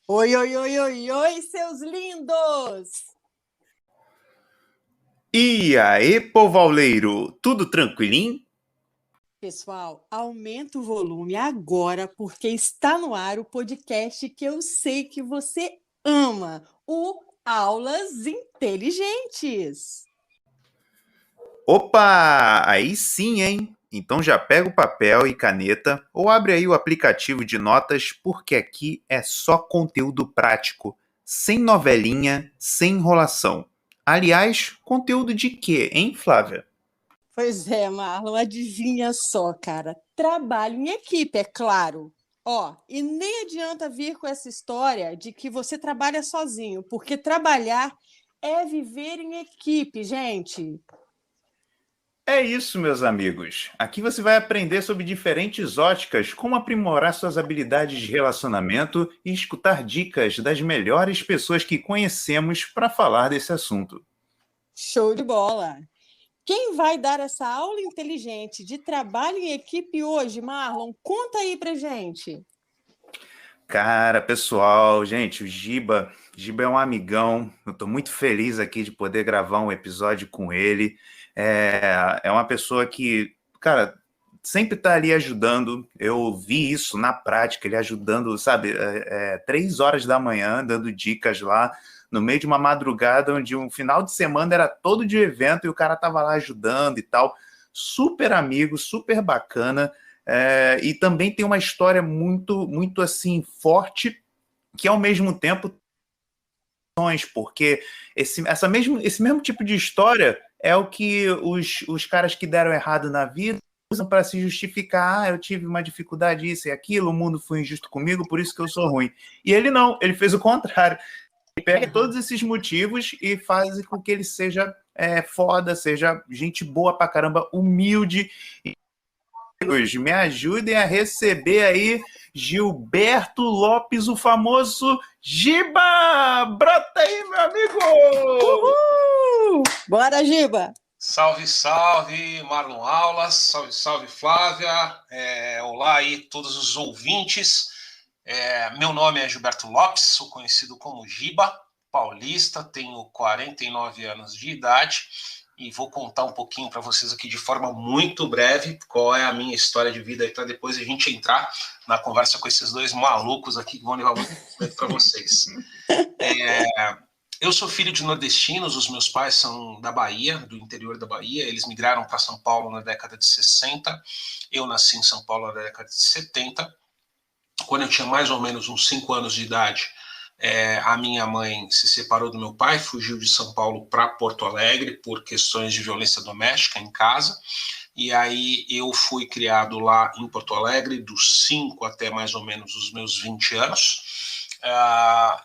Oi, oi, oi, oi, oi, seus lindos! E aí, povauleiro, tudo tranquilinho? Pessoal, aumenta o volume agora, porque está no ar o podcast que eu sei que você ama, o Aulas Inteligentes. Opa, aí sim, hein? Então já pega o papel e caneta ou abre aí o aplicativo de notas, porque aqui é só conteúdo prático, sem novelinha, sem enrolação. Aliás, conteúdo de quê, hein, Flávia? Pois é, Marlon, adivinha só, cara. Trabalho em equipe, é claro. Ó, e nem adianta vir com essa história de que você trabalha sozinho, porque trabalhar é viver em equipe, gente. É isso, meus amigos. Aqui você vai aprender sobre diferentes óticas, como aprimorar suas habilidades de relacionamento e escutar dicas das melhores pessoas que conhecemos para falar desse assunto. Show de bola! Quem vai dar essa aula inteligente de trabalho em equipe hoje, Marlon? Conta aí pra gente. Cara, pessoal, gente, o Giba é um amigão. Eu estou muito feliz aqui de poder gravar um episódio com ele. É uma pessoa que, cara, sempre está ali ajudando. Eu vi isso na prática, ele ajudando, sabe, 3 horas da manhã, dando dicas lá, no meio de uma madrugada, onde um final de semana era todo de evento e o cara tava lá ajudando e tal. Super amigo, super bacana. E também tem uma história muito, muito assim, forte, que ao mesmo tempo, porque esse mesmo tipo de história é o que os caras que deram errado na vida usam para se justificar. Eu tive uma dificuldade, isso e aquilo, o mundo foi injusto comigo, por isso que eu sou ruim. E ele não, ele fez o contrário. Ele pega todos esses motivos e faz com que ele seja foda, seja gente boa pra caramba, humilde. Me ajudem a receber aí Gilberto Lopes, o famoso Giba! Brota aí, meu amigo! Uhul! Bora, Giba! Salve, salve, Marlon Aulas, salve, salve, Flávia, olá aí todos os ouvintes. Meu nome é Gilberto Lopes, sou conhecido como Giba, paulista, tenho 49 anos de idade e vou contar um pouquinho para vocês aqui de forma muito breve qual é a minha história de vida para depois a gente entrar na conversa com esses dois malucos aqui que vão levar muito tempo para vocês. Eu sou filho de nordestinos, os meus pais são da Bahia, do interior da Bahia, eles migraram para São Paulo na década de 60, eu nasci em São Paulo na década de 70, quando eu tinha mais ou menos uns 5 anos de idade, a minha mãe se separou do meu pai, fugiu de São Paulo para Porto Alegre por questões de violência doméstica em casa, e aí eu fui criado lá em Porto Alegre, dos 5 até mais ou menos os meus 20 anos.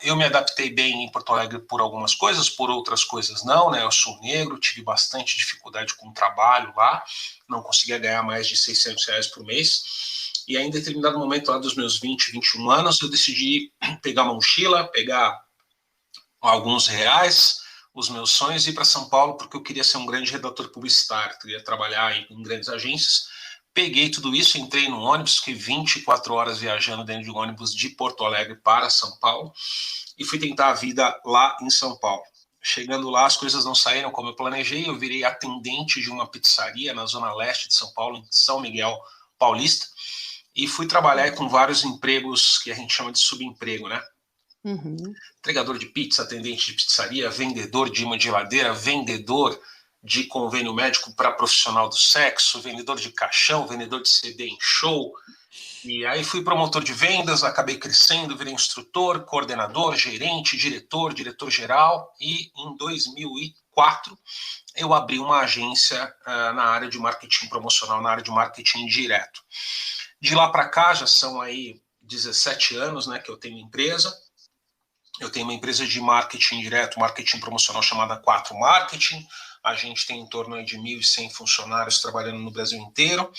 Eu me adaptei bem em Porto Alegre por algumas coisas, por outras coisas não, né? Eu sou negro, tive bastante dificuldade com o trabalho lá, não conseguia ganhar mais de R$ 600 por mês. E aí, em determinado momento lá dos meus 20, 21 anos, eu decidi pegar uma mochila, pegar alguns reais, os meus sonhos, e ir para São Paulo, porque eu queria ser um grande redator publicitário, queria trabalhar em grandes agências. Peguei tudo isso, entrei num ônibus, fiquei 24 horas viajando dentro de um ônibus de Porto Alegre para São Paulo e fui tentar a vida lá em São Paulo. Chegando lá, as coisas não saíram como eu planejei, eu virei atendente de uma pizzaria na zona leste de São Paulo, em São Miguel Paulista, e fui trabalhar com vários empregos que a gente chama de subemprego, né? Entregador de pizza, atendente de pizzaria, vendedor de imã de geladeira, vendedor de convênio médico para profissional do sexo, vendedor de caixão, vendedor de CD em show. E aí fui promotor de vendas, acabei crescendo, virei instrutor, coordenador, gerente, diretor-geral, e em 2004 eu abri uma agência na área de marketing promocional, na área de marketing direto. De lá para cá já são aí 17 anos, né, que eu tenho empresa. Eu tenho uma empresa de marketing direto, marketing promocional chamada 4 Marketing. A gente tem em torno de 1.100 funcionários trabalhando no Brasil inteiro.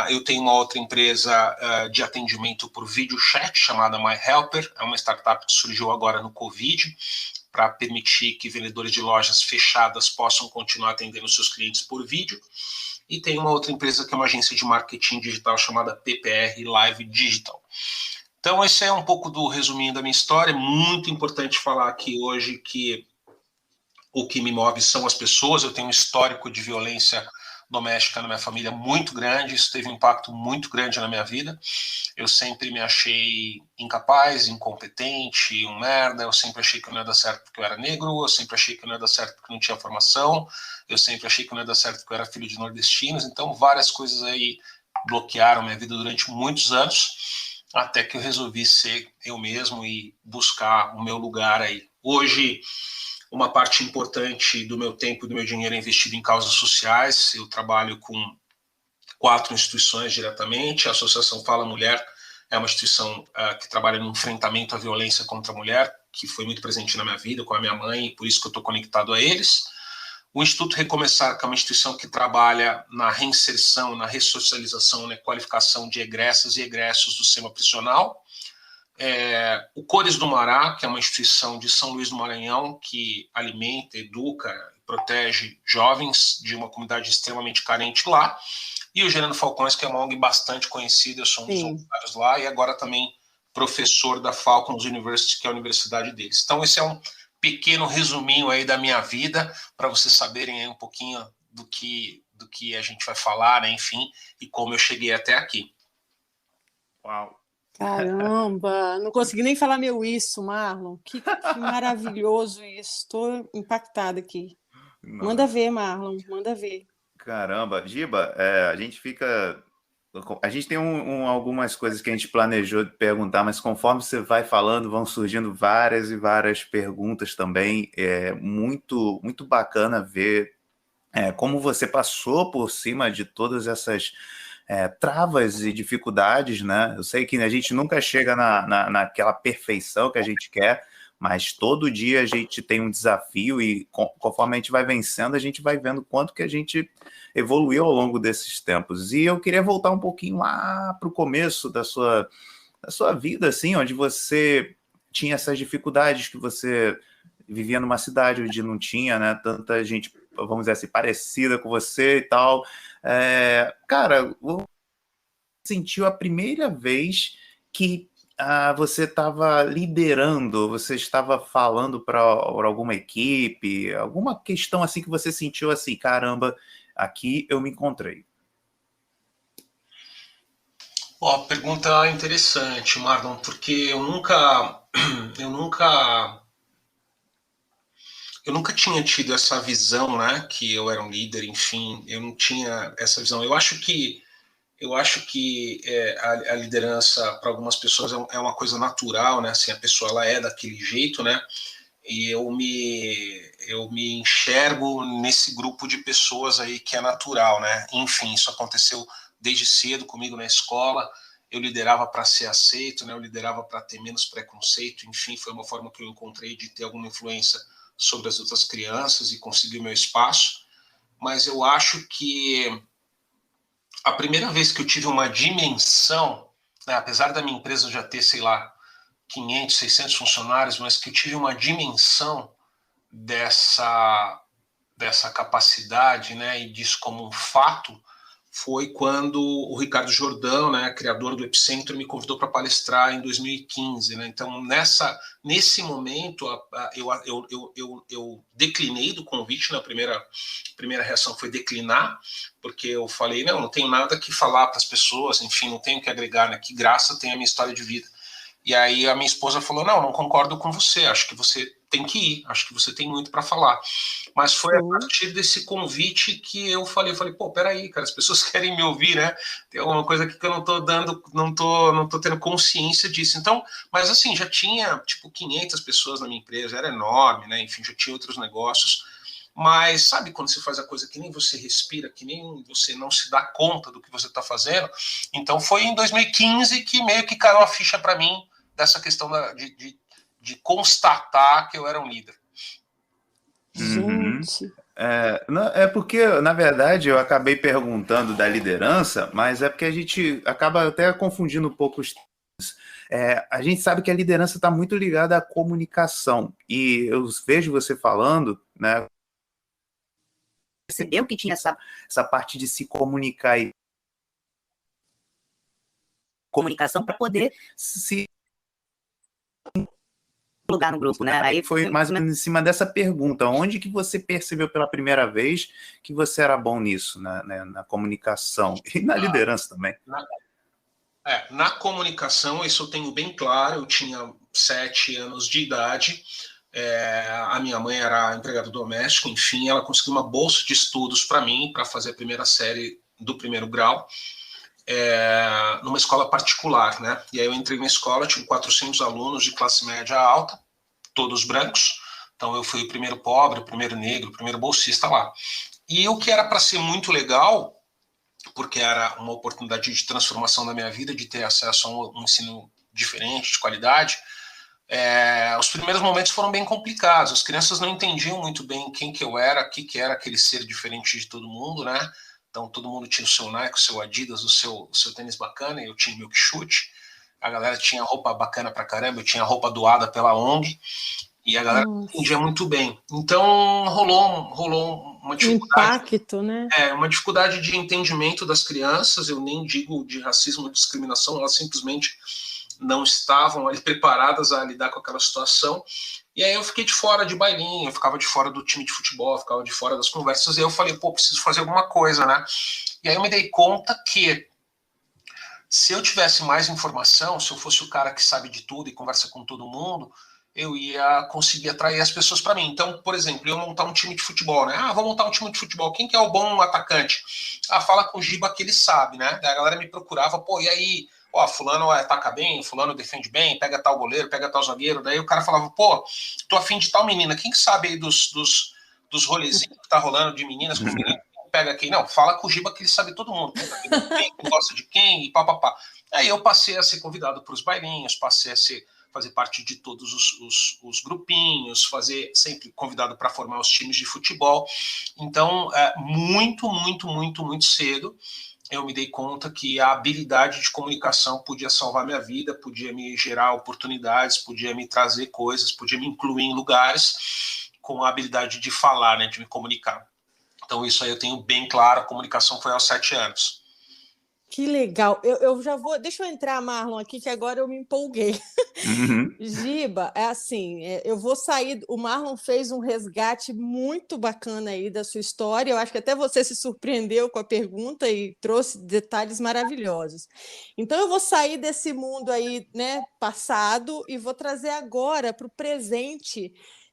Eu tenho uma outra empresa de atendimento por vídeo chat chamada MyHelper. É uma startup que surgiu agora no Covid para permitir que vendedores de lojas fechadas possam continuar atendendo seus clientes por vídeo. E tem uma outra empresa que é uma agência de marketing digital chamada PPR Live Digital. Então, esse é um pouco do resuminho da minha história. É muito importante falar aqui hoje que o que me move são as pessoas. Eu tenho um histórico de violência doméstica na minha família muito grande, isso teve um impacto muito grande na minha vida. Eu sempre me achei incapaz, incompetente, um merda, eu sempre achei que não ia dar certo porque eu era negro, eu sempre achei que não ia dar certo porque não tinha formação, eu sempre achei que não ia dar certo porque eu era filho de nordestinos, então várias coisas aí bloquearam minha vida durante muitos anos, até que eu resolvi ser eu mesmo e buscar o meu lugar aí. Hoje, uma parte importante do meu tempo e do meu dinheiro é investido em causas sociais. Eu trabalho com 4 instituições diretamente. A Associação Fala Mulher é uma instituição que trabalha no enfrentamento à violência contra a mulher, que foi muito presente na minha vida, com a minha mãe, e por isso que eu estou conectado a eles. O Instituto Recomeçar, que é uma instituição que trabalha na reinserção, na ressocialização, na qualificação de egressas e egressos do sistema prisional. O Cores do Mará, que é uma instituição de São Luís do Maranhão, que alimenta, educa e protege jovens de uma comunidade extremamente carente lá. E o Gerando Falcões, que é uma ONG bastante conhecida, eu sou um dos voluntários lá, e agora também professor da Falcons University, que é a universidade deles. Então, esse é um pequeno resuminho aí da minha vida, para vocês saberem aí um pouquinho do que a gente vai falar, né, enfim, e como eu cheguei até aqui. Uau! Caramba, não consegui nem falar meu isso, Marlon. Que maravilhoso isso. Estou impactada aqui. Nossa. Manda ver, Marlon, manda ver. Caramba, Giba, a gente fica. A gente tem algumas coisas que a gente planejou de perguntar, mas conforme você vai falando, vão surgindo várias e várias perguntas também. É muito, muito bacana ver como você passou por cima de todas essas travas e dificuldades, né? Eu sei que a gente nunca chega naquela perfeição que a gente quer, mas todo dia a gente tem um desafio e conforme a gente vai vencendo, a gente vai vendo quanto que a gente evoluiu ao longo desses tempos. E eu queria voltar um pouquinho lá para o começo da sua vida, assim, onde você tinha essas dificuldades, que você vivia numa cidade onde não tinha, né, tanta gente, vamos dizer assim, parecida com você e tal. Cara, você sentiu a primeira vez que você estava liderando, você estava falando para alguma equipe, alguma questão assim que você sentiu assim, caramba, aqui eu me encontrei? Pergunta interessante, Marlon, porque eu nunca tinha tido essa visão, né, que eu era um líder, enfim, eu não tinha essa visão. Eu acho que a liderança para algumas pessoas é uma coisa natural, né? Assim, a pessoa ela é daquele jeito, né? E eu me enxergo nesse grupo de pessoas aí que é natural, né? Enfim, isso aconteceu desde cedo comigo na escola. Eu liderava para ser aceito, né? Eu liderava para ter menos preconceito. Enfim, foi uma forma que eu encontrei de ter alguma influência sobre as outras crianças e conseguir o meu espaço. Mas eu acho que a primeira vez que eu tive uma dimensão, né, apesar da minha empresa já ter, sei lá, 500, 600 funcionários, mas que eu tive uma dimensão dessa capacidade, né, e disso como um fato, foi quando o Ricardo Jordão, né, criador do Epicentro, me convidou para palestrar em 2015. Né? Então, nesse momento, eu declinei do convite. Né? A primeira reação foi declinar, porque eu falei, não tenho nada que falar para as pessoas, enfim, não tenho que agregar, né? Que graça tem a minha história de vida. E aí a minha esposa falou, não concordo com você, acho que você tem que ir, acho que você tem muito para falar. Mas foi a partir desse convite que eu falei, pô, peraí, cara, as pessoas querem me ouvir, né? Tem alguma coisa aqui que eu não tô dando, não tô tendo consciência disso. Então, mas assim, já tinha, tipo, 500 pessoas na minha empresa, era enorme, né? Enfim, já tinha outros negócios. Mas sabe quando você faz a coisa que nem você respira, que nem você não se dá conta do que você está fazendo? Então foi em 2015 que meio que caiu a ficha para mim dessa questão de constatar que eu era um líder. Gente. É porque, na verdade, eu acabei perguntando da liderança, mas é porque a gente acaba até confundindo um pouco os termos. A gente sabe que a liderança está muito ligada à comunicação, e eu vejo você falando, né? Percebeu que tinha essa parte de se comunicar e comunicação para poder se lugar no grupo, né? Aí foi mais ou menos em cima dessa pergunta. Onde que você percebeu pela primeira vez que você era bom nisso, na comunicação e na liderança também? Na comunicação, isso eu tenho bem claro. Eu tinha 7 anos de idade. A minha mãe era empregada doméstica, enfim, ela conseguiu uma bolsa de estudos para mim, para fazer a primeira série do primeiro grau, numa escola particular, né? E aí eu entrei na escola, tinha 400 alunos de classe média alta, todos brancos, então eu fui o primeiro pobre, o primeiro negro, o primeiro bolsista lá. E o que era para ser muito legal, porque era uma oportunidade de transformação da minha vida, de ter acesso a um ensino diferente, de qualidade, os primeiros momentos foram bem complicados. As crianças não entendiam muito bem quem que eu era, o que era aquele ser diferente de todo mundo, né? Então todo mundo tinha o seu Nike, o seu Adidas, o seu tênis bacana, e eu tinha meu chute. A galera tinha roupa bacana pra caramba, eu tinha roupa doada pela ONG, e a galera não entendia muito bem. Então rolou uma dificuldade. Impacto, né? Uma dificuldade de entendimento das crianças. Eu nem digo de racismo ou discriminação, elas simplesmente não estavam ali preparadas a lidar com aquela situação. E aí eu fiquei de fora de bailinho, eu ficava de fora do time de futebol, eu ficava de fora das conversas, e aí eu falei, preciso fazer alguma coisa, né? E aí eu me dei conta que se eu tivesse mais informação, se eu fosse o cara que sabe de tudo e conversa com todo mundo, eu ia conseguir atrair as pessoas para mim. Então, por exemplo, eu montar um time de futebol, né? Vou montar um time de futebol. Quem que é o bom atacante? Fala com o Giba que ele sabe, né? Daí a galera me procurava, e aí, fulano ataca bem, fulano defende bem, pega tal goleiro, pega tal zagueiro. Daí o cara falava, tô afim de tal menina. Quem sabe aí dos rolezinhos que tá rolando de meninas com meninas? Pega aqui. Não, fala com o Giba que ele sabe todo mundo. Quem gosta de quem e papapá. Aí eu passei a ser convidado para os bailinhos, passei a fazer parte de todos os grupinhos, sempre convidado para formar os times de futebol. Então, muito, muito, muito, muito cedo, eu me dei conta que a habilidade de comunicação podia salvar minha vida, podia me gerar oportunidades, podia me trazer coisas, podia me incluir em lugares com a habilidade de falar, né, de me comunicar. Então, isso aí eu tenho bem claro. A comunicação foi aos 7 anos. Que legal. Eu já vou... Deixa eu entrar, Marlon, aqui, que agora eu me empolguei. Uhum. Giba, eu vou sair... O Marlon fez um resgate muito bacana aí da sua história. Eu acho que até você se surpreendeu com a pergunta e trouxe detalhes maravilhosos. Então, eu vou sair desse mundo aí, né, passado, e vou trazer agora para o presente.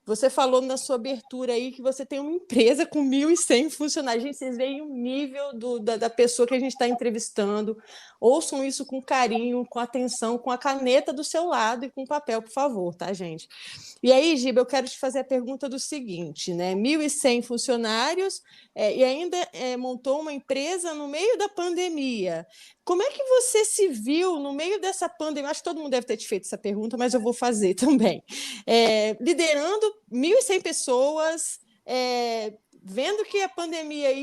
Você falou na sua abertura aí que você tem uma empresa com 1.100 funcionários. Gente, vocês veem o nível da pessoa que a gente está entrevistando. Ouçam isso com carinho, com atenção, com a caneta do seu lado e com o papel, por favor, tá, gente? E aí, Giba, eu quero te fazer a pergunta do seguinte, né? 1.100 funcionários e ainda montou uma empresa no meio da pandemia. Como é que você se viu no meio dessa pandemia? Acho que todo mundo deve ter te feito essa pergunta, mas eu vou fazer também. Liderando 1.100 pessoas, vendo que a pandemia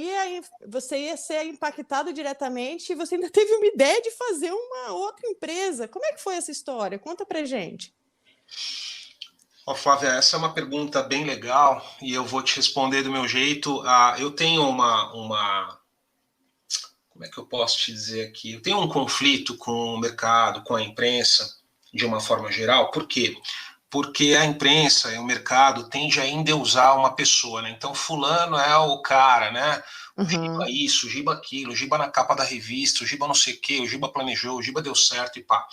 você ia ser impactado diretamente, e você ainda teve uma ideia de fazer uma outra empresa. Como é que foi essa história? Conta pra gente. Flávia, essa é uma pergunta bem legal e eu vou te responder do meu jeito. Eu tenho como é que eu posso te dizer aqui? Eu tenho um conflito com o mercado, com a imprensa, de uma forma geral. Por quê? Porque a imprensa e o mercado tende a endeusar uma pessoa, né? Então, fulano é o cara, né? O Giba isso, o Giba aquilo, o Giba na capa da revista, o Giba não sei o quê, o Giba planejou, o Giba deu certo e pá.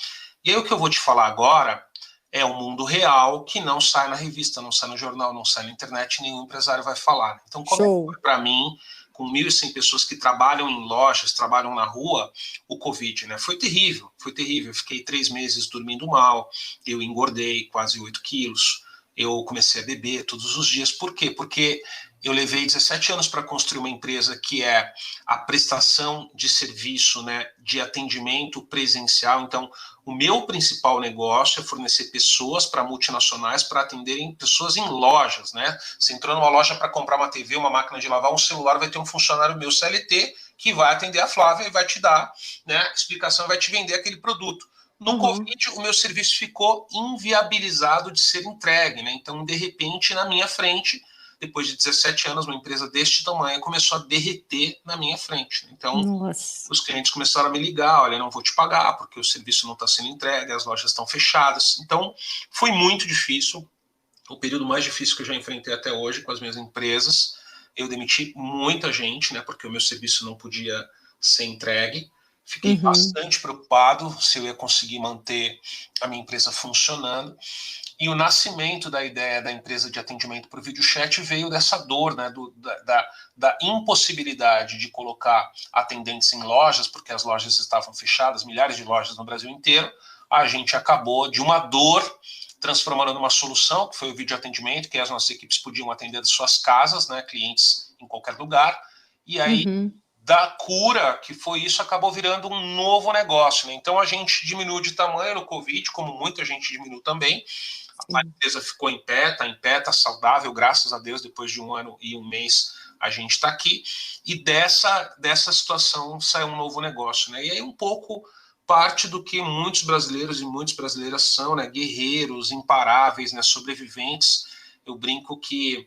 E aí o que eu vou te falar agora é o mundo real que não sai na revista, não sai no jornal, não sai na internet, nenhum empresário vai falar. Então, como é que foi para mim, com 1.100 pessoas que trabalham em lojas, trabalham na rua, o Covid, né? Foi terrível, foi terrível. Eu fiquei 3 meses dormindo mal, eu engordei quase 8 quilos, eu comecei a beber todos os dias. Por quê? Porque eu levei 17 anos para construir uma empresa que é a prestação de serviço, né, de atendimento presencial. Então, o meu principal negócio é fornecer pessoas para multinacionais para atenderem pessoas em lojas, né? Você entrou numa loja para comprar uma TV, uma máquina de lavar, um celular, vai ter um funcionário meu CLT que vai atender a Flávia e vai te dar, né, explicação, vai te vender aquele produto. No Covid, o meu serviço ficou inviabilizado de ser entregue, né? Então, de repente, na minha frente, depois de 17 anos, uma empresa deste tamanho começou a derreter na minha frente. Então, Nossa. os clientes começaram a me ligar, olha, não vou te pagar porque o serviço não está sendo entregue, as lojas estão fechadas. Então, foi muito difícil, o período mais difícil que eu já enfrentei até hoje com as minhas empresas. Eu demiti muita gente, né, porque o meu serviço não podia ser entregue. Fiquei bastante preocupado se eu ia conseguir manter a minha empresa funcionando. E o nascimento da ideia da empresa de atendimento por videochat veio dessa dor, né, da impossibilidade de colocar atendentes em lojas, porque as lojas estavam fechadas, milhares de lojas no Brasil inteiro. A gente acabou, de uma dor, transformando numa solução, que foi o vídeo atendimento, que as nossas equipes podiam atender de suas casas, né, clientes em qualquer lugar. E aí, da cura, que foi isso, acabou virando um novo negócio, né? Então, a gente diminuiu de tamanho no Covid, como muita gente diminuiu também. A empresa ficou em pé, tá saudável, graças a Deus, depois de 1 ano e 1 mês a gente está aqui, e dessa situação saiu um novo negócio, né? E aí um pouco parte do que muitos brasileiros e muitas brasileiras são, né? Guerreiros, imparáveis, né? Sobreviventes. Eu brinco que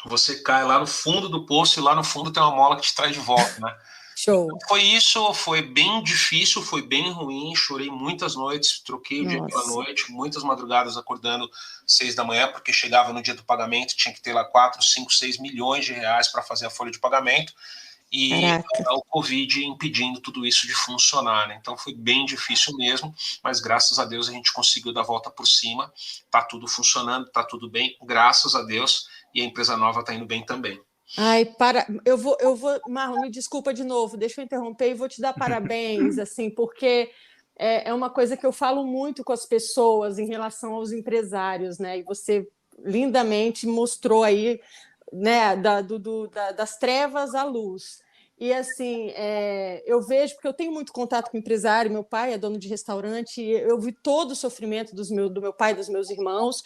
você cai lá no fundo do poço e lá no fundo tem uma mola que te traz de volta, né? Show. Foi isso, foi bem difícil, foi bem ruim, chorei muitas noites, troquei o dia pela noite, muitas madrugadas acordando 6 da manhã, porque chegava no dia do pagamento, tinha que ter lá 4, 5, 6 milhões de reais para fazer a folha de pagamento, e o Covid impedindo tudo isso de funcionar, né? Então foi bem difícil mesmo, mas graças a Deus a gente conseguiu dar a volta por cima, tá tudo funcionando, tá tudo bem, graças a Deus, e a empresa nova tá indo bem também. Ai, eu vou, Marlon, me desculpa de novo, deixa eu interromper e vou te dar parabéns, assim, porque é uma coisa que eu falo muito com as pessoas em relação aos empresários, né? E você lindamente mostrou aí, né, das trevas à luz. E assim, eu vejo, porque eu tenho muito contato com empresário, meu pai é dono de restaurante, e eu vi todo o sofrimento do meu pai e dos meus irmãos,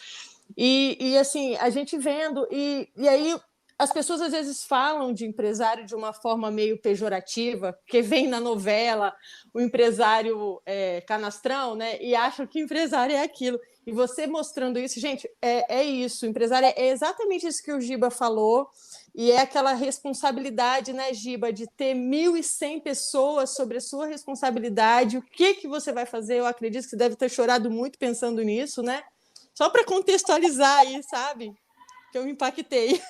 e assim, a gente vendo, e aí as pessoas às vezes falam de empresário de uma forma meio pejorativa, porque vem na novela o empresário canastrão, né? E acham que empresário é aquilo. E você mostrando isso, gente, é isso. O empresário é exatamente isso que o Giba falou, e é aquela responsabilidade, né, Giba, de ter 1.100 pessoas sobre a sua responsabilidade. O que você vai fazer? Eu acredito que você deve ter chorado muito pensando nisso, né? Só para contextualizar aí, sabe? Que eu me impactei.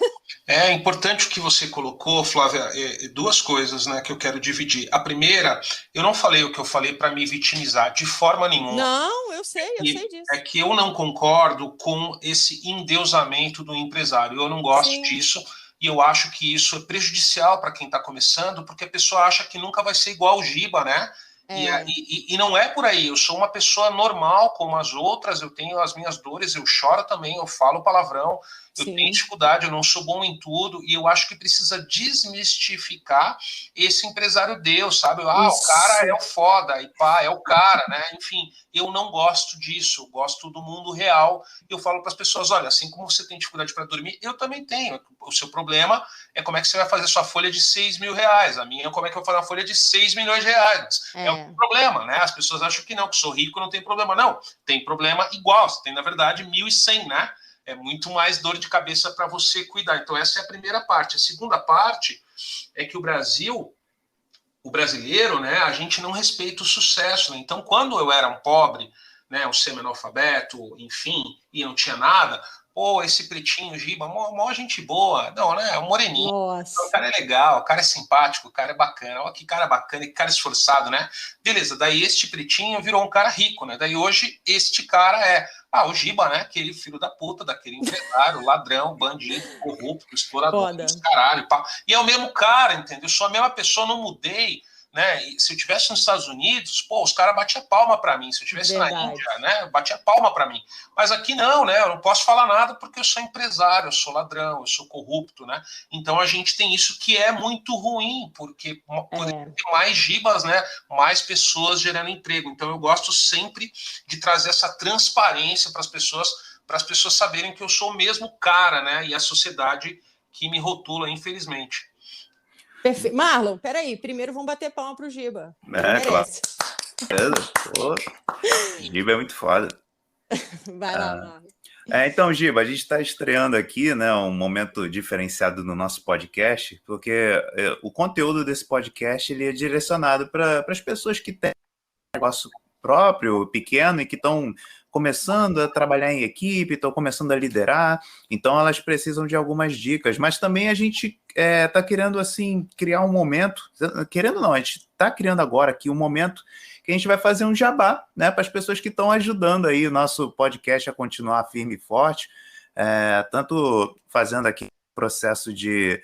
É importante o que você colocou, Flávia, duas coisas, né, que eu quero dividir. A primeira, eu não falei o que eu falei para me vitimizar de forma nenhuma. Não, eu sei disso. É que eu não concordo com esse endeusamento do empresário. Eu não gosto disso e eu acho que isso é prejudicial para quem está começando, porque a pessoa acha que nunca vai ser igual o Giba, né? E não é por aí, eu sou uma pessoa normal como as outras, eu tenho as minhas dores, eu choro também, eu falo palavrão, eu tenho dificuldade, eu não sou bom em tudo, e eu acho que precisa desmistificar esse empresário Deus, sabe? O cara é o foda, e pá, é o cara, né? Enfim, eu não gosto disso, eu gosto do mundo real. Eu falo para as pessoas, olha, assim como você tem dificuldade para dormir, eu também tenho. O seu problema é como é que você vai fazer sua folha de 6 mil reais. A minha é como é que eu vou fazer uma folha de 6 milhões de reais. É um problema, né? As pessoas acham que não, que sou rico, não tem problema. Não, tem problema igual. Você tem, na verdade, 1.100, né? É muito mais dor de cabeça para você cuidar. Então, essa é a primeira parte. A segunda parte é que o brasileiro, né, a gente não respeita o sucesso. Né? Então, quando eu era um pobre, né, um semi-analfabeto, enfim, e não tinha nada, pô, esse pretinho, Giba, mó gente boa. Não, né, é um moreninho. Nossa. O cara é legal, o cara é simpático, o cara é bacana. Olha que cara bacana, que cara esforçado, né? Beleza, daí este pretinho virou um cara rico, né? Daí hoje este cara é o Giba, né? Aquele filho da puta, daquele empresário, ladrão, bandido, corrupto, explorador, caralho, pá. E é o mesmo cara, entendeu? Eu sou a mesma pessoa, não mudei, né? E se eu estivesse nos Estados Unidos, pô, os caras batiam palma para mim. Se eu estivesse na Índia, né? Batia palma para mim. Mas aqui não, né? Eu não posso falar nada porque eu sou empresário, eu sou ladrão, eu sou corrupto, né? Então a gente tem isso que é muito ruim, porque poderia ter mais Gibas, né? Mais pessoas gerando emprego. Então eu gosto sempre de trazer essa transparência para as pessoas saberem que eu sou o mesmo cara, né? E a sociedade que me rotula, infelizmente. Perfeito. Marlon, peraí, primeiro vamos bater palma pro Giba. Claro. Pô, Giba é muito foda. Vai lá, Marlon. Então, Giba, a gente está estreando aqui, né, um momento diferenciado no nosso podcast, porque o conteúdo desse podcast ele é direcionado para as pessoas que têm negócio próprio, pequeno, e que estão começando a trabalhar em equipe, estão começando a liderar, então elas precisam de algumas dicas, mas também a gente está querendo, assim, criar um momento, querendo não, a gente está criando agora aqui um momento que a gente vai fazer um jabá, né, para as pessoas que estão ajudando aí o nosso podcast a continuar firme e forte, tanto fazendo aqui o processo de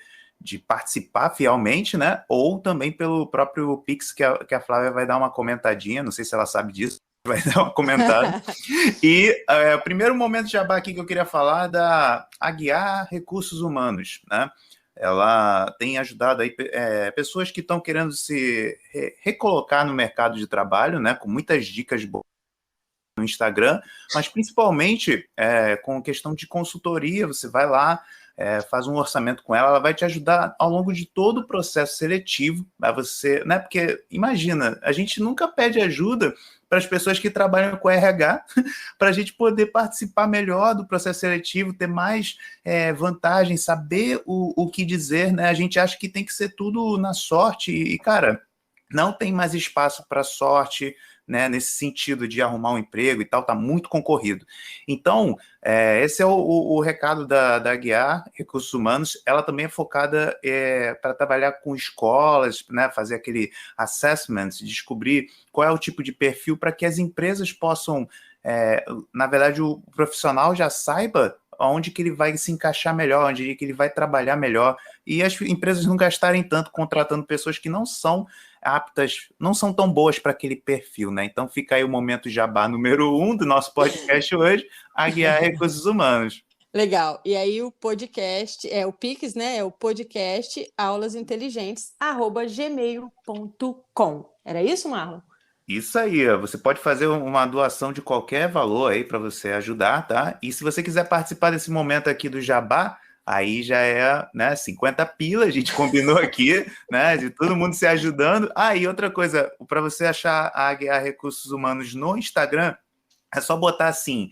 participar fielmente, né? Ou também pelo próprio Pix, que a Flávia vai dar uma comentadinha, não sei se ela sabe disso, vai dar uma comentada. E o primeiro momento de jabá aqui que eu queria falar é da Aguiar Recursos Humanos, né? Ela tem ajudado aí pessoas que estão querendo se recolocar no mercado de trabalho, né? Com muitas dicas boas no Instagram, mas principalmente com questão de consultoria. Você vai lá, faz um orçamento com ela vai te ajudar ao longo de todo o processo seletivo, para você, né? Porque imagina, a gente nunca pede ajuda para as pessoas que trabalham com RH, para a gente poder participar melhor do processo seletivo, ter mais vantagem, saber o que dizer, né? A gente acha que tem que ser tudo na sorte e, cara, não tem mais espaço para sorte, né, nesse sentido de arrumar um emprego e tal, está muito concorrido. Então, esse é o recado da Aguiar Recursos Humanos. Ela também é focada para trabalhar com escolas, né, fazer aquele assessment, descobrir qual é o tipo de perfil para que as empresas possam, na verdade, o profissional já saiba onde que ele vai se encaixar melhor, onde que ele vai trabalhar melhor, e as empresas não gastarem tanto contratando pessoas que não são aptas, não são tão boas para aquele perfil, né? Então fica aí o momento jabá número 1 do nosso podcast hoje, Aguiar Recursos Humanos. Legal. E aí o podcast, o Pix, né? É o podcast aulasinteligentes@gmail.com. Era isso, Marlon? Isso aí, você pode fazer uma doação de qualquer valor aí para você ajudar, tá? E se você quiser participar desse momento aqui do jabá, aí já é, né, 50 pila, a gente combinou aqui, né, de todo mundo se ajudando. E outra coisa, para você achar a Aguiar Recursos Humanos no Instagram, é só botar assim,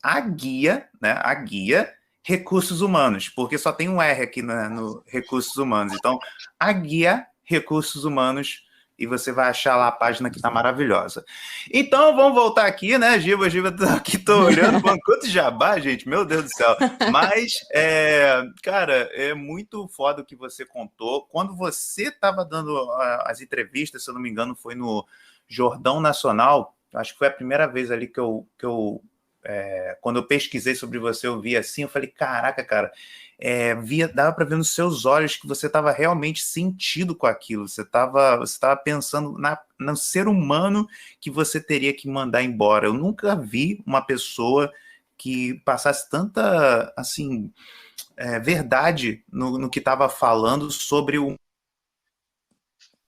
a guia, né, a guia Recursos Humanos, porque só tem um R aqui no Recursos Humanos. Então, a guia Recursos Humanos, e você vai achar lá a página que tá maravilhosa. Então, vamos voltar aqui, né, Giba? Aqui tô olhando, quanto jabá, gente, meu Deus do céu. Mas, cara, é muito foda o que você contou. Quando você tava dando as entrevistas, se eu não me engano, foi no Jordão Nacional, acho que foi a primeira vez ali que eu quando eu pesquisei sobre você, eu vi assim, eu falei, caraca, cara, dava para ver nos seus olhos que você estava realmente sentido com aquilo, você estava pensando no ser humano que você teria que mandar embora. Eu nunca vi uma pessoa que passasse tanta, assim, verdade no que estava falando sobre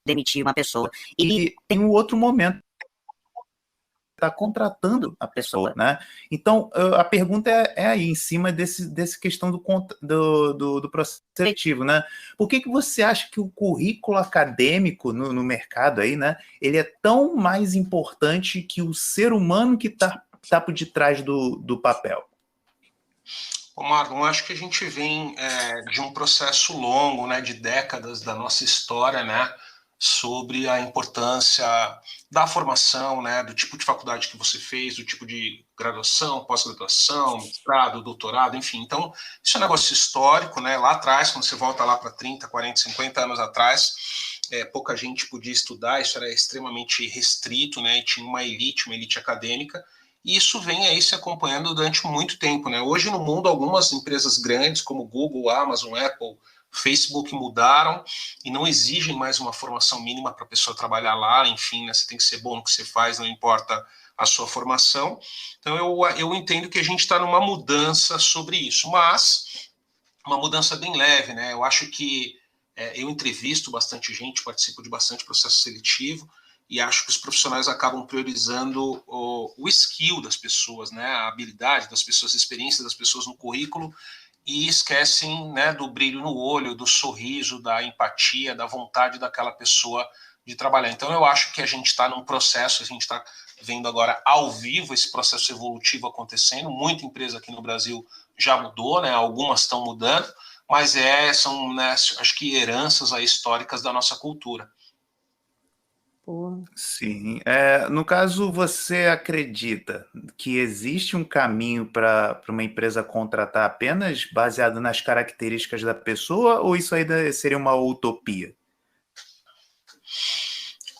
demitir uma pessoa. E tem um outro momento, está contratando a pessoa, né? Então, a pergunta é aí, em cima desse questão do processo seletivo, né? Por que você acha que o currículo acadêmico no mercado aí, né? Ele é tão mais importante que o ser humano que está por detrás do papel? Marlon, acho que a gente vem de um processo longo, né, de décadas da nossa história, né, sobre a importância da formação, né, do tipo de faculdade que você fez, do tipo de graduação, pós-graduação, mestrado, doutorado, enfim. Então, isso é um negócio histórico, né, lá atrás, quando você volta lá para 30, 40, 50 anos atrás, pouca gente podia estudar, isso era extremamente restrito, né, e tinha uma elite acadêmica, e isso vem aí se acompanhando durante muito tempo, né. Hoje no mundo, algumas empresas grandes, como Google, Amazon, Apple, Facebook mudaram e não exigem mais uma formação mínima para a pessoa trabalhar lá, enfim, né, você tem que ser bom no que você faz, não importa a sua formação. Então eu entendo que a gente está numa mudança sobre isso, mas uma mudança bem leve, né? Eu acho que eu entrevisto bastante gente, participo de bastante processo seletivo e acho que os profissionais acabam priorizando o skill das pessoas, né? A habilidade das pessoas, a experiência das pessoas no currículo, e esquecem, né, do brilho no olho, do sorriso, da empatia, da vontade daquela pessoa de trabalhar. Então eu acho que a gente está num processo, a gente está vendo agora ao vivo esse processo evolutivo acontecendo. Muita empresa aqui no Brasil já mudou, né? Algumas estão mudando, mas são, né, acho que heranças aí históricas da nossa cultura. Sim. No caso, você acredita que existe um caminho para uma empresa contratar apenas baseado nas características da pessoa, ou isso ainda seria uma utopia?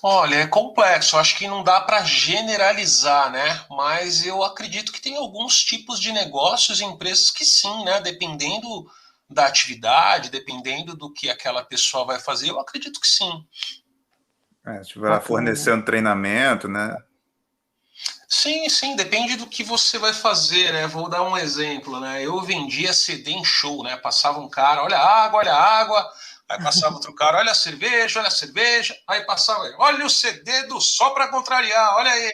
Olha, é complexo, acho que não dá para generalizar, né? Mas eu acredito que tem alguns tipos de negócios e empresas que sim, né? Dependendo da atividade, dependendo do que aquela pessoa vai fazer, eu acredito que sim. Tipo, ela fornecendo treinamento, né? Sim, sim, depende do que você vai fazer, né? Vou dar um exemplo, né? Eu vendia CD em show, né? Passava um cara, olha a água. Aí passava outro cara, olha a cerveja, aí passava, olha o CD do Só Pra Contrariar, olha aí.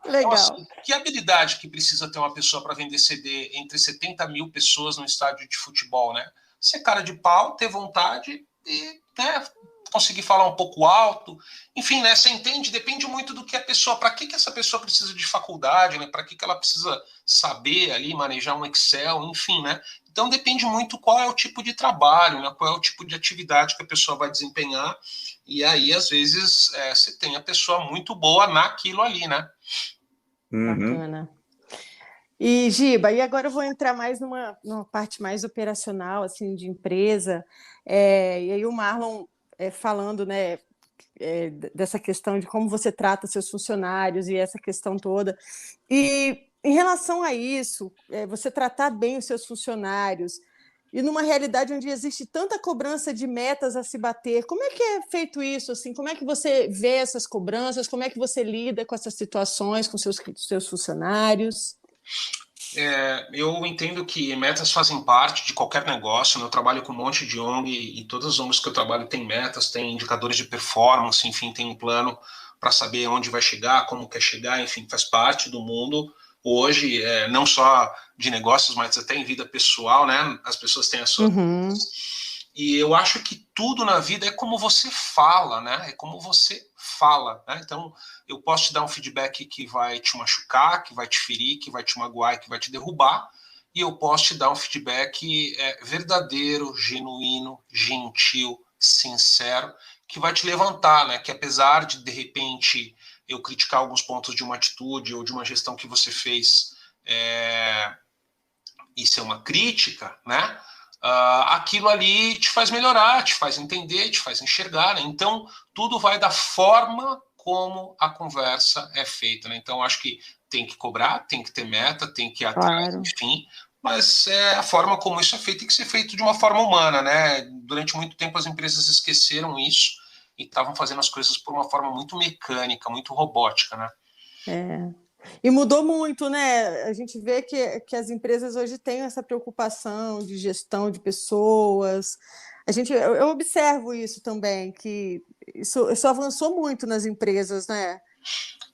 Legal. Então, assim, que habilidade que precisa ter uma pessoa para vender CD entre 70 mil pessoas no estádio de futebol, né? Ser cara de pau, ter vontade e, né, conseguir falar um pouco alto. Enfim, né, você entende? Depende muito do que a pessoa, para que essa pessoa precisa de faculdade, né? Para que ela precisa saber ali, manejar um Excel, enfim, né? Então depende muito qual é o tipo de trabalho, né? Qual é o tipo de atividade que a pessoa vai desempenhar. E aí, às vezes, você tem a pessoa muito boa naquilo ali, né? Bacana. E, Giba, e agora eu vou entrar mais numa parte mais operacional, assim, de empresa. E aí o Marlon falando, né, dessa questão de como você trata seus funcionários e essa questão toda. E em relação a isso, você tratar bem os seus funcionários e numa realidade onde existe tanta cobrança de metas a se bater, como é que é feito isso? Assim, como é que você vê essas cobranças? Como é que você lida com essas situações com seus funcionários? Eu entendo que metas fazem parte de qualquer negócio, né? Eu trabalho com um monte de ONG e todas as ONGs que eu trabalho têm metas, têm indicadores de performance, enfim, tem um plano para saber onde vai chegar, como quer chegar, enfim, faz parte do mundo. Hoje, não só de negócios, mas até em vida pessoal, né? As pessoas têm as suas... E eu acho que tudo na vida é como você fala, né? É como você fala, né? Então, eu posso te dar um feedback que vai te machucar, que vai te ferir, que vai te magoar, que vai te derrubar, e eu posso te dar um feedback verdadeiro, genuíno, gentil, sincero, que vai te levantar, né? Que apesar de repente, eu criticar alguns pontos de uma atitude ou de uma gestão que você fez, isso é uma crítica, né? Aquilo ali te faz melhorar, te faz entender, te faz enxergar, né? Então, tudo vai da forma como a conversa é feita, né? Então, acho que tem que cobrar, tem que ter meta, tem que ir atrás, enfim, mas a forma como isso é feito tem que ser feito de uma forma humana, né? Durante muito tempo as empresas esqueceram isso e estavam fazendo as coisas por uma forma muito mecânica, muito robótica, né? E mudou muito, né? A gente vê que as empresas hoje têm essa preocupação de gestão de pessoas. Eu observo isso também, que isso avançou muito nas empresas, né?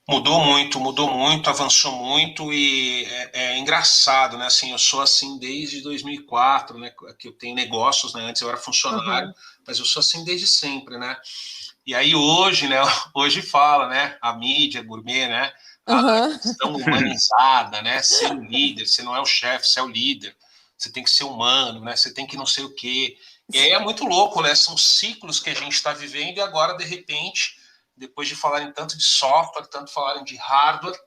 Mudou muito, avançou muito e é engraçado, né? Assim, eu sou assim desde 2004, né? Que eu tenho negócios, né? Antes eu era funcionário, mas eu sou assim desde sempre, né? E aí hoje, né? Hoje fala, né? A mídia gourmet, né? A questão humanizada, né? Ser um líder, você não é o chefe, você é o líder. Você tem que ser humano, né? Você tem que não sei o quê. E aí é muito louco, né? São ciclos que a gente está vivendo e agora, de repente, depois de falarem tanto de software, tanto falarem de hardware,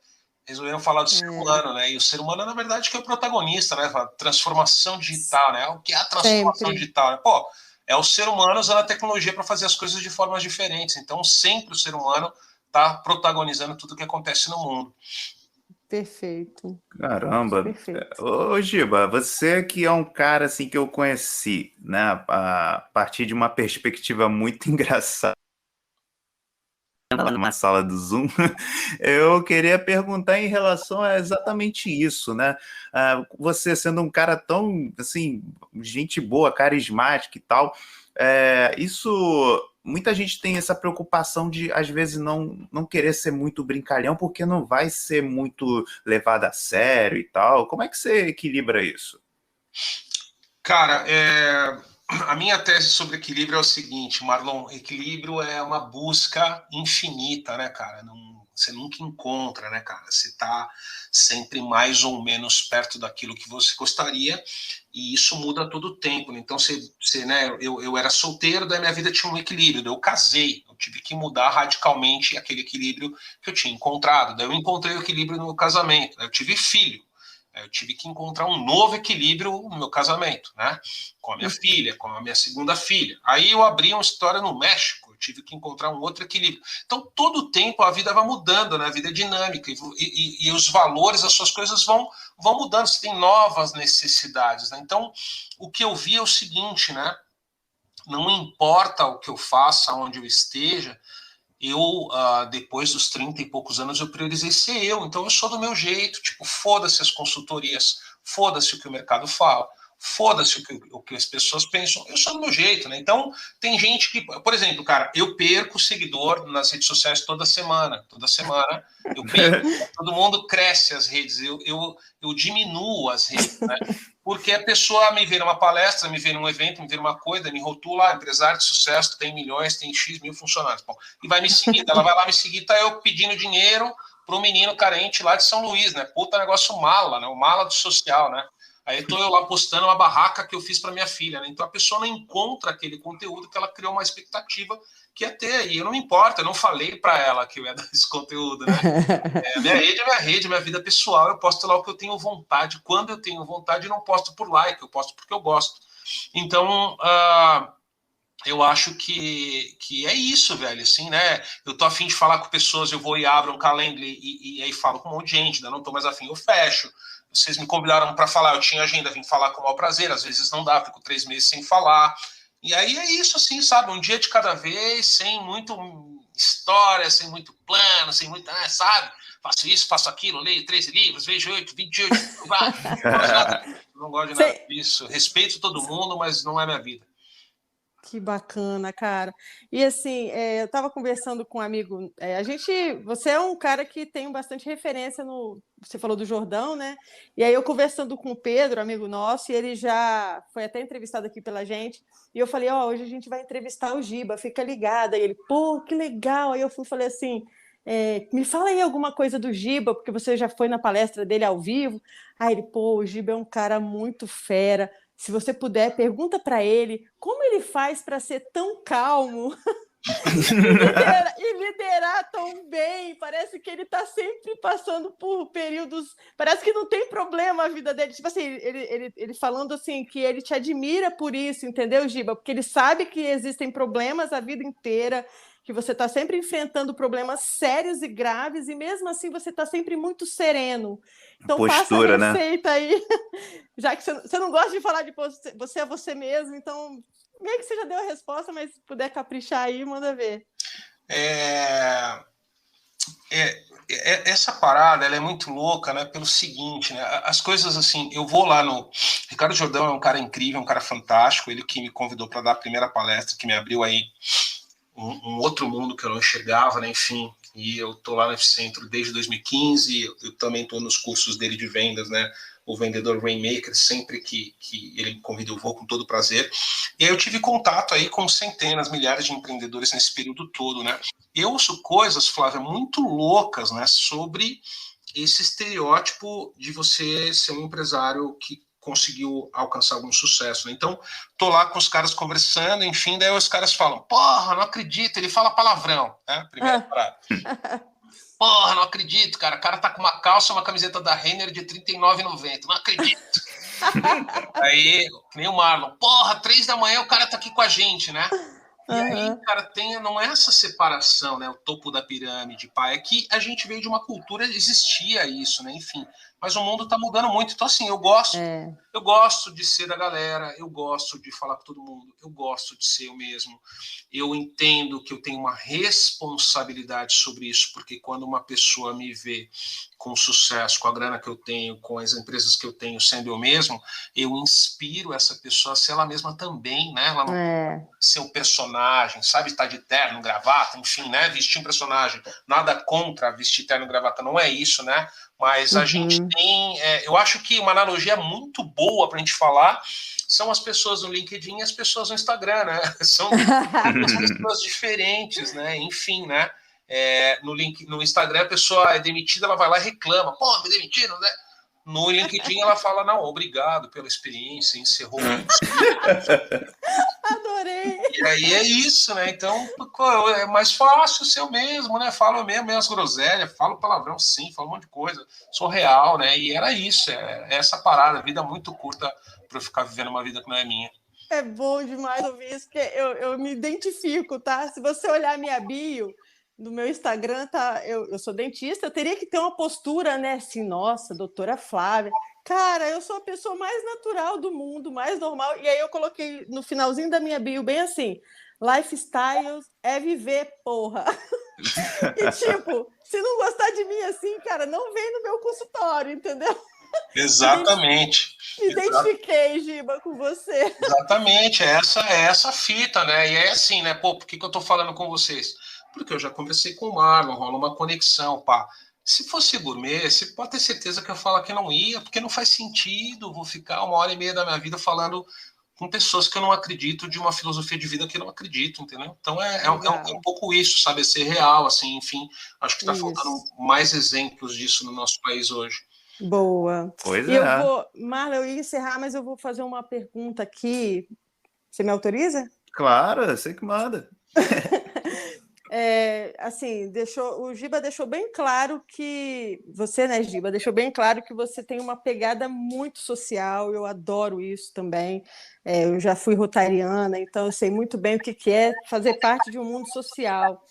resolveram falar do ser humano, né? E o ser humano, na verdade, que é o protagonista, né? A transformação digital, né? O que é a transformação digital? Né? Pô, é o ser humano usando a tecnologia para fazer as coisas de formas diferentes. Então, sempre o ser humano está protagonizando tudo o que acontece no mundo. Perfeito. Caramba. Perfeito. Ô, Giba, você que é um cara assim que eu conheci, né? A partir de uma perspectiva muito engraçada numa sala do Zoom, eu queria perguntar em relação a exatamente isso, né? Você sendo um cara tão, assim, gente boa, carismática e tal, isso, muita gente tem essa preocupação de, às vezes, não querer ser muito brincalhão, porque não vai ser muito levado a sério e tal. Como é que você equilibra isso? Cara, a minha tese sobre equilíbrio é o seguinte, Marlon, equilíbrio é uma busca infinita, né, cara? Você nunca encontra, né, cara? Você tá sempre mais ou menos perto daquilo que você gostaria, e isso muda todo o tempo, né? Então, né, eu era solteiro, daí minha vida tinha um equilíbrio, daí eu casei, eu tive que mudar radicalmente aquele equilíbrio que eu tinha encontrado, daí eu encontrei o equilíbrio no casamento, daí eu tive filho, eu tive que encontrar um novo equilíbrio no meu casamento, né? Com a minha filha, com a minha segunda filha. Aí eu abri uma história no México, eu tive que encontrar um outro equilíbrio. Então, todo o tempo a vida vai mudando, né? A vida é dinâmica e os valores, as suas coisas vão mudando, você tem novas necessidades, né? Então, o que eu vi é o seguinte, né? Não importa o que eu faça, onde eu esteja, depois dos 30 e poucos anos, eu priorizei ser eu. Então, eu sou do meu jeito. Tipo, foda-se as consultorias, foda-se o que o mercado fala, foda-se o que as pessoas pensam. Eu sou do meu jeito, né? Então, tem gente que... Por exemplo, cara, eu perco seguidor nas redes sociais toda semana. Toda semana eu perco. Todo mundo cresce as redes. Eu diminuo as redes, né? Porque a pessoa me vê numa palestra, me vê num evento, me vê numa coisa, me rotula, empresário de sucesso, tem milhões, tem X mil funcionários. Bom, e vai me seguir. Ela vai lá me seguir, tá eu pedindo dinheiro para um menino carente lá de São Luís, né? Puta negócio mala, né? O mala do social, né? Aí tô eu lá postando uma barraca que eu fiz para minha filha, né? Então a pessoa não encontra aquele conteúdo que ela criou uma expectativa que ia ter. E eu não me importo, eu não falei para ela que eu ia dar esse conteúdo, né? Minha rede é minha rede, minha vida pessoal. Eu posto lá o que eu tenho vontade. Quando eu tenho vontade, eu não posto por like, eu posto porque eu gosto. Então, eu acho que é isso, velho, assim, né? Eu tô afim de falar com pessoas, eu vou e abro um Calendly e aí falo com um monte de gente, ainda não tô mais afim, eu fecho. Vocês me convidaram para falar, eu tinha agenda, vim falar com o maior prazer, às vezes não dá, fico 3 meses sem falar. E aí é isso, assim, sabe? Um dia de cada vez, sem muito história, sem muito plano, sem muito, sabe? Faço isso, faço aquilo, leio 13 livros, vejo 8, 28, não gosto de nada disso. Respeito todo mundo, mas não é minha vida. Que bacana, cara. E assim, eu estava conversando com um amigo. Você é um cara que tem bastante referência no. Você falou do Jordão, né? E aí eu conversando com o Pedro, amigo nosso, e ele já foi até entrevistado aqui pela gente. E eu falei, hoje a gente vai entrevistar o Giba, fica ligada. E ele, pô, que legal. Aí eu falei assim, me fala aí alguma coisa do Giba, porque você já foi na palestra dele ao vivo. Aí ele, pô, o Giba é um cara muito fera. Se você puder, pergunta para ele como ele faz para ser tão calmo e liderar tão bem. Parece que ele está sempre passando por períodos... Parece que não tem problema a vida dele. Tipo assim, ele falando assim que ele te admira por isso, entendeu, Giba? Porque ele sabe que existem problemas a vida inteira, que você está sempre enfrentando problemas sérios e graves, e mesmo assim você está sempre muito sereno. Então, postura, passa a receita, né? Aí, já que você não gosta de falar de você é você mesmo, então meio que você já deu a resposta, mas se puder caprichar aí, manda ver. Essa parada, ela é muito louca, né? Pelo seguinte, né? As coisas assim, eu vou lá no... Ricardo Jordão é um cara incrível, um cara fantástico, ele que me convidou para dar a primeira palestra, que me abriu aí um outro mundo que eu não enxergava, né? Enfim, e eu tô lá no Epicentro desde 2015, eu também tô nos cursos dele de vendas, né? O vendedor Rainmaker, sempre que ele me convida, eu vou com todo prazer. E aí eu tive contato aí com centenas, milhares de empreendedores nesse período todo, né? Eu ouço coisas, Flávia, muito loucas, né? Sobre esse estereótipo de você ser um empresário que conseguiu alcançar algum sucesso, né? Então, tô lá com os caras conversando, enfim, daí os caras falam, porra, não acredito, ele fala palavrão, né? Primeira parada. Porra, não acredito, cara. O cara tá com uma calça e uma camiseta da Renner de R$39,90. Não acredito. Aí, nem o Marlon. Porra, 3 da manhã o cara tá aqui com a gente, né? E aí, cara, não é essa separação, né? O topo da pirâmide, pá. É que a gente veio de uma cultura, existia isso, né? Enfim. Mas o mundo tá mudando muito. Então, assim, eu gosto de ser da galera, eu gosto de falar com todo mundo, eu gosto de ser eu mesmo. Eu entendo que eu tenho uma responsabilidade sobre isso, porque quando uma pessoa me vê com sucesso, com a grana que eu tenho, com as empresas que eu tenho, sendo eu mesmo, eu inspiro essa pessoa a ser ela mesma também, né? Ela não ser um personagem, sabe? Estar de terno, gravata, enfim, né? Vestir um personagem. Nada contra vestir terno, gravata, não é isso, né? Mas a gente tem... eu acho que uma analogia muito boa para a gente falar são as pessoas no LinkedIn e as pessoas no Instagram, né? São duas pessoas diferentes, né? Enfim, né? No Instagram a pessoa é demitida, ela vai lá e reclama, pô, me demitiram, né? No LinkedIn ela fala, não, obrigado pela experiência, encerrou. Adorei! E aí é isso, né? Então é mais fácil ser eu mesmo, né? Falo mesmo as groselhas, falo palavrão sim, falo um monte de coisa, sou real, né? E era isso, essa parada, vida muito curta para eu ficar vivendo uma vida que não é minha. É bom demais ouvir isso, porque eu me identifico, tá? Se você olhar minha bio no meu Instagram, tá? Eu sou dentista, eu teria que ter uma postura, né? Assim, nossa, doutora Flávia. Cara, eu sou a pessoa mais natural do mundo, mais normal. E aí eu coloquei no finalzinho da minha bio bem assim: lifestyle é viver, porra. E tipo, se não gostar de mim assim, cara, não vem no meu consultório, entendeu? Exatamente. Me identifiquei, Giba, com você. Exatamente, essa fita, né? E é assim, né? Pô, por que eu tô falando com vocês? Porque eu já conversei com o Marlon, rola uma conexão, pá. Se fosse gourmet, você pode ter certeza que eu falo que não ia, porque não faz sentido. Vou ficar 1h30 da minha vida falando com pessoas que eu não acredito, de uma filosofia de vida que eu não acredito, entendeu? Então é um pouco isso, sabe? É ser real, assim, enfim. Acho que tá faltando mais exemplos disso no nosso país hoje. Boa. Pois e é. eu vou, Marla, eu ia encerrar, mas eu vou fazer uma pergunta aqui. Você me autoriza? Claro, você que manda. Assim, o Giba deixou bem claro que você, né, Giba, deixou bem claro que você tem uma pegada muito social. Eu adoro isso também. Eu já fui rotariana, então eu sei muito bem o que é fazer parte de um mundo social.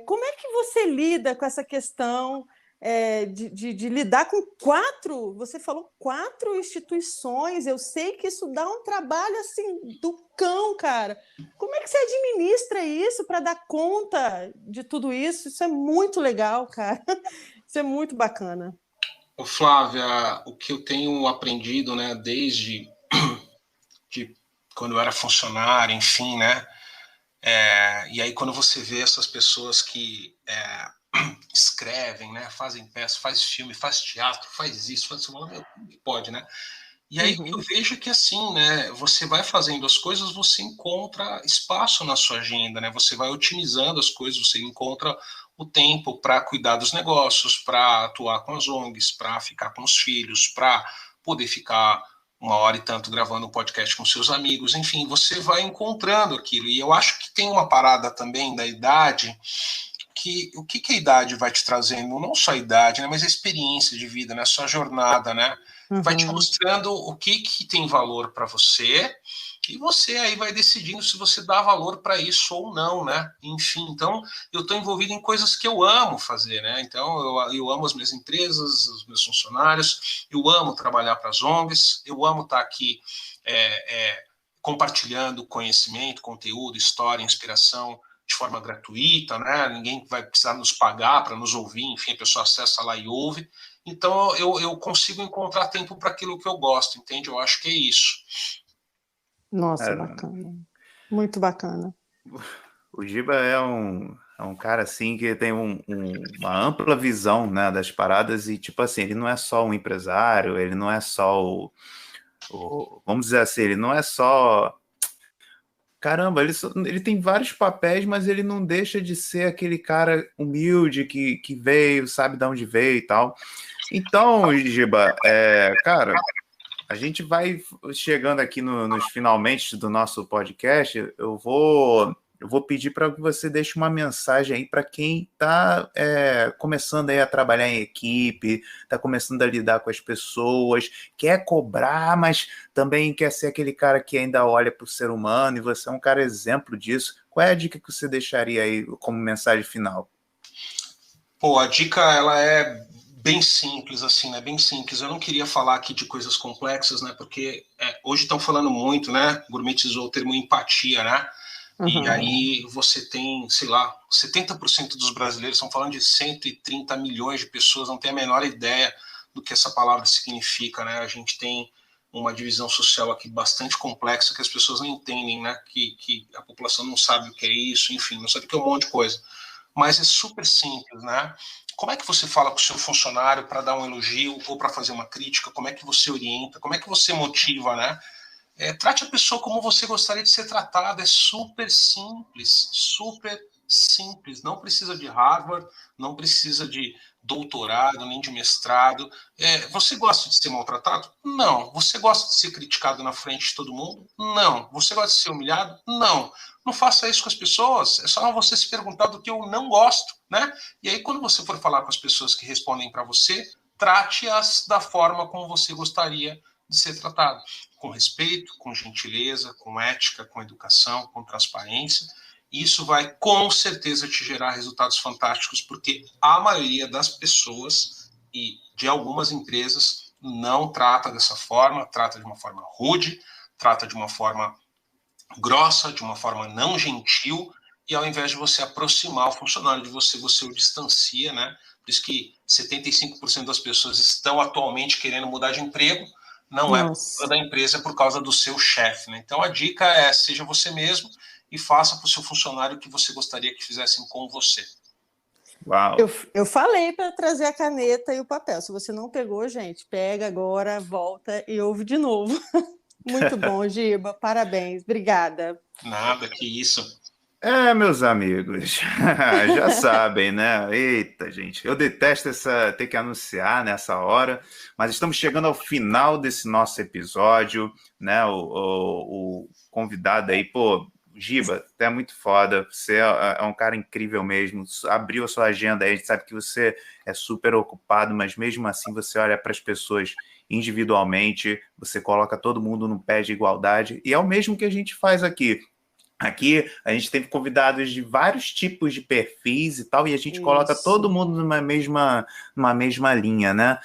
Como é que você lida com essa questão de lidar com você falou 4 instituições, eu sei que isso dá um trabalho assim do cão, cara. Como é que você administra isso para dar conta de tudo isso? Isso é muito legal, cara. Isso é muito bacana. Ô, Flávia, o que eu tenho aprendido, né, desde quando eu era funcionário, enfim, né, e aí quando você vê essas pessoas que escrevem, né, fazem peça, faz filme, faz teatro, faz isso, faz isso, meu, pode, né? E aí eu vejo que assim, né, você vai fazendo as coisas, você encontra espaço na sua agenda, né? Você vai otimizando as coisas, você encontra o tempo para cuidar dos negócios, para atuar com as ONGs, para ficar com os filhos, para poder ficar 1h e tanto gravando um podcast com seus amigos, enfim, você vai encontrando aquilo. E eu acho que tem uma parada também da idade, que o que a idade vai te trazendo, não só a idade, né, mas a experiência de vida, né, a sua jornada, né, vai te mostrando o que tem valor para você, e você aí vai decidindo se você dá valor para isso ou não, né? Enfim, então eu estou envolvido em coisas que eu amo fazer, né? Então eu amo as minhas empresas, os meus funcionários, eu amo trabalhar para as ONGs, eu amo estar aqui compartilhando conhecimento, conteúdo, história, inspiração de forma gratuita, né? Ninguém vai precisar nos pagar para nos ouvir, enfim, a pessoa acessa lá e ouve. Então eu consigo encontrar tempo para aquilo que eu gosto, entende? Eu acho que é isso. Nossa, bacana. Muito bacana. O Giba é um cara assim que tem uma ampla visão, né, das paradas e tipo assim, ele não é só um empresário, ele não é só vamos dizer assim, ele não é só caramba, ele tem vários papéis, mas ele não deixa de ser aquele cara humilde que veio, sabe de onde veio e tal. Então, Giba, cara, a gente vai chegando aqui nos finalmente do nosso podcast. Eu vou pedir para que você deixe uma mensagem aí para quem está começando aí a trabalhar em equipe, está começando a lidar com as pessoas, quer cobrar, mas também quer ser aquele cara que ainda olha para o ser humano, e você é um cara exemplo disso. Qual é a dica que você deixaria aí como mensagem final? Pô, a dica ela é bem simples, assim, né? Bem simples. Eu não queria falar aqui de coisas complexas, né? Porque hoje estão falando muito, né? Gourmetizou o termo empatia, né? E aí você tem, sei lá, 70% dos brasileiros estão falando de 130 milhões de pessoas, não tem a menor ideia do que essa palavra significa, né? A gente tem uma divisão social aqui bastante complexa que as pessoas não entendem, né? Que a população não sabe o que é isso, enfim, não sabe o que é um monte de coisa. Mas é super simples, né? Como é que você fala com o seu funcionário para dar um elogio ou para fazer uma crítica? Como é que você orienta? Como é que você motiva, né? Trate a pessoa como você gostaria de ser tratado. É super simples, super simples. Não precisa de Harvard, não precisa de doutorado, nem de mestrado. Você gosta de ser maltratado? Não. Você gosta de ser criticado na frente de todo mundo? Não. Você gosta de ser humilhado? Não. Não faça isso com as pessoas. É só você se perguntar do que eu não gosto, né? E aí, quando você for falar com as pessoas que respondem para você, trate-as da forma como você gostaria de ser tratado. Com respeito, com gentileza, com ética, com educação, com transparência. Isso vai, com certeza, te gerar resultados fantásticos, porque a maioria das pessoas e de algumas empresas não trata dessa forma, trata de uma forma rude, trata de uma forma grossa, de uma forma não gentil, e ao invés de você aproximar o funcionário de você, você o distancia, né? Por isso que 75% das pessoas estão atualmente querendo mudar de emprego, não é por causa da empresa, é por causa do seu chefe, né? Então a dica é, seja você mesmo e faça para o seu funcionário o que você gostaria que fizessem com você. Uau. Eu falei para trazer a caneta e o papel. Se você não pegou, gente, pega agora, volta e ouve de novo. Muito bom, Giba. Parabéns. Obrigada. Nada, que isso. Meus amigos, já sabem, né? Eita, gente, eu detesto ter que anunciar nessa hora, mas estamos chegando ao final desse nosso episódio, né? O convidado aí, pô, Giba, é muito foda, você é um cara incrível mesmo, abriu a sua agenda aí, a gente sabe que você é super ocupado, mas mesmo assim você olha para as pessoas individualmente, você coloca todo mundo no pé de igualdade, e é o mesmo que a gente faz aqui. Aqui a gente teve convidados de vários tipos de perfis e tal, e a gente coloca todo mundo numa mesma linha, né?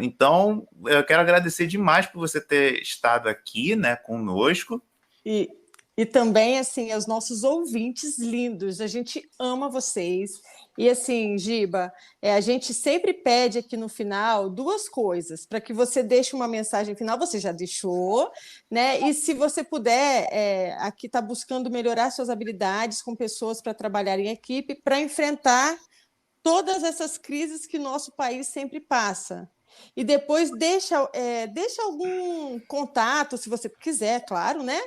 Então, eu quero agradecer demais por você ter estado aqui, né, conosco. E também, assim, aos nossos ouvintes lindos, a gente ama vocês. E assim, Giba, a gente sempre pede aqui no final duas coisas, para que você deixe uma mensagem final, você já deixou, né? E se você puder, aqui está buscando melhorar suas habilidades com pessoas para trabalhar em equipe, para enfrentar todas essas crises que nosso país sempre passa. E depois deixa algum contato, se você quiser, claro, né?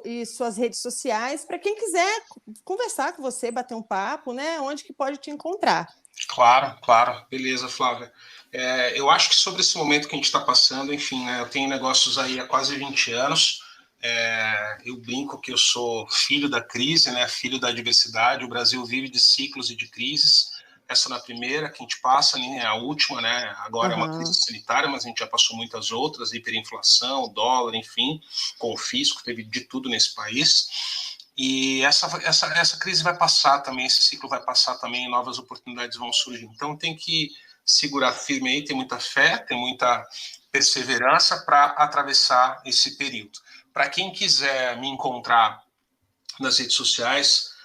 E suas redes sociais, para quem quiser conversar com você, bater um papo, né? Onde que pode te encontrar? Claro, claro. Beleza, Flávia. Eu acho que sobre esse momento que a gente está passando, enfim, né, eu tenho negócios aí há quase 20 anos, eu brinco que eu sou filho da crise, né, filho da adversidade, o Brasil vive de ciclos e de crises, essa na primeira que a gente passa, né, a última, né, agora é uma crise sanitária, mas a gente já passou muitas outras, hiperinflação, dólar, enfim, confisco, teve de tudo nesse país. E essa crise vai passar também, esse ciclo vai passar também, novas oportunidades vão surgir. Então tem que segurar firme aí, ter muita fé, ter muita perseverança para atravessar esse período. Para quem quiser me encontrar nas redes sociais,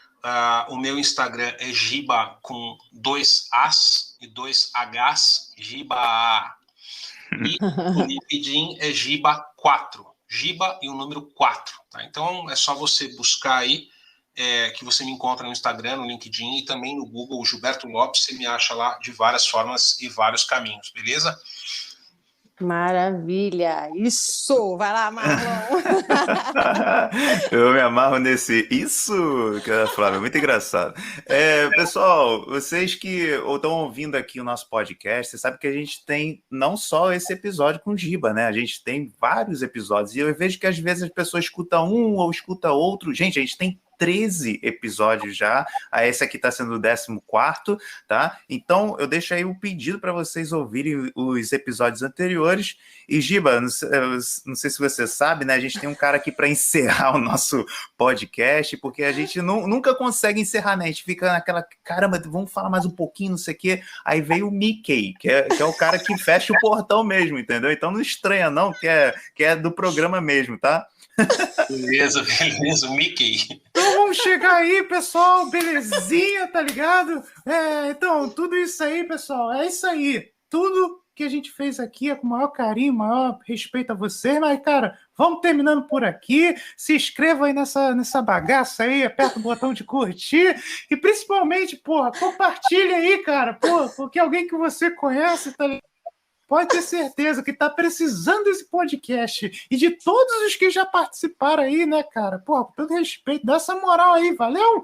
o meu Instagram é Giba com 2 As e 2 Hs, Giba. E o LinkedIn é Giba4. Giba e o número 4. Tá? Então, é só você buscar aí, que você me encontra no Instagram, no LinkedIn e também no Google, Gilberto Lopes, você me acha lá de várias formas e vários caminhos, beleza? Maravilha! Isso! Vai lá, Marlon! Eu me amarro nesse isso, Flávia, muito engraçado. Pessoal, vocês que estão ouvindo aqui o nosso podcast, você sabe que a gente tem não só esse episódio com o Giba, né? A gente tem vários episódios, e eu vejo que às vezes as pessoas escutam um ou escutam outro. Gente, a gente tem 13 episódios já, esse aqui está sendo o 14º, tá? Então, eu deixo aí um pedido para vocês ouvirem os episódios anteriores. E, Giba, não sei se você sabe, né? A gente tem um cara aqui para encerrar o nosso podcast, porque a gente nunca consegue encerrar, né? A gente fica naquela, caramba, vamos falar mais um pouquinho, não sei o quê. Aí veio o Mickey, que é o cara que fecha o portão mesmo, entendeu? Então não estranha, não, que é do programa mesmo, tá? Beleza, o Mickey. Então vamos chegar aí, pessoal, belezinha, tá ligado? Então, tudo isso aí, pessoal, é isso aí. Tudo que a gente fez aqui é com o maior carinho, maior respeito a vocês, mas, cara, vamos terminando por aqui. Se inscreva aí nessa bagaça aí, aperta o botão de curtir e, principalmente, porra, compartilha aí, cara, porque alguém que você conhece, tá ligado? pode ter certeza que tá precisando desse podcast. E de todos os que já participaram aí, né, cara? Pô, com todo respeito, dá essa moral aí, valeu?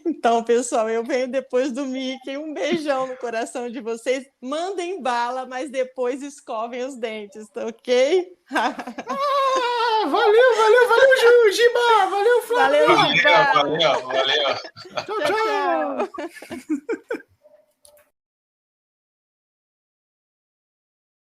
Então, pessoal, eu venho depois do Mickey. Um beijão no coração de vocês. Mandem bala, mas depois escovem os dentes, tá ok? Valeu, Giba! Valeu, Flávio! Valeu, Giba! Valeu. Tchau, tchau!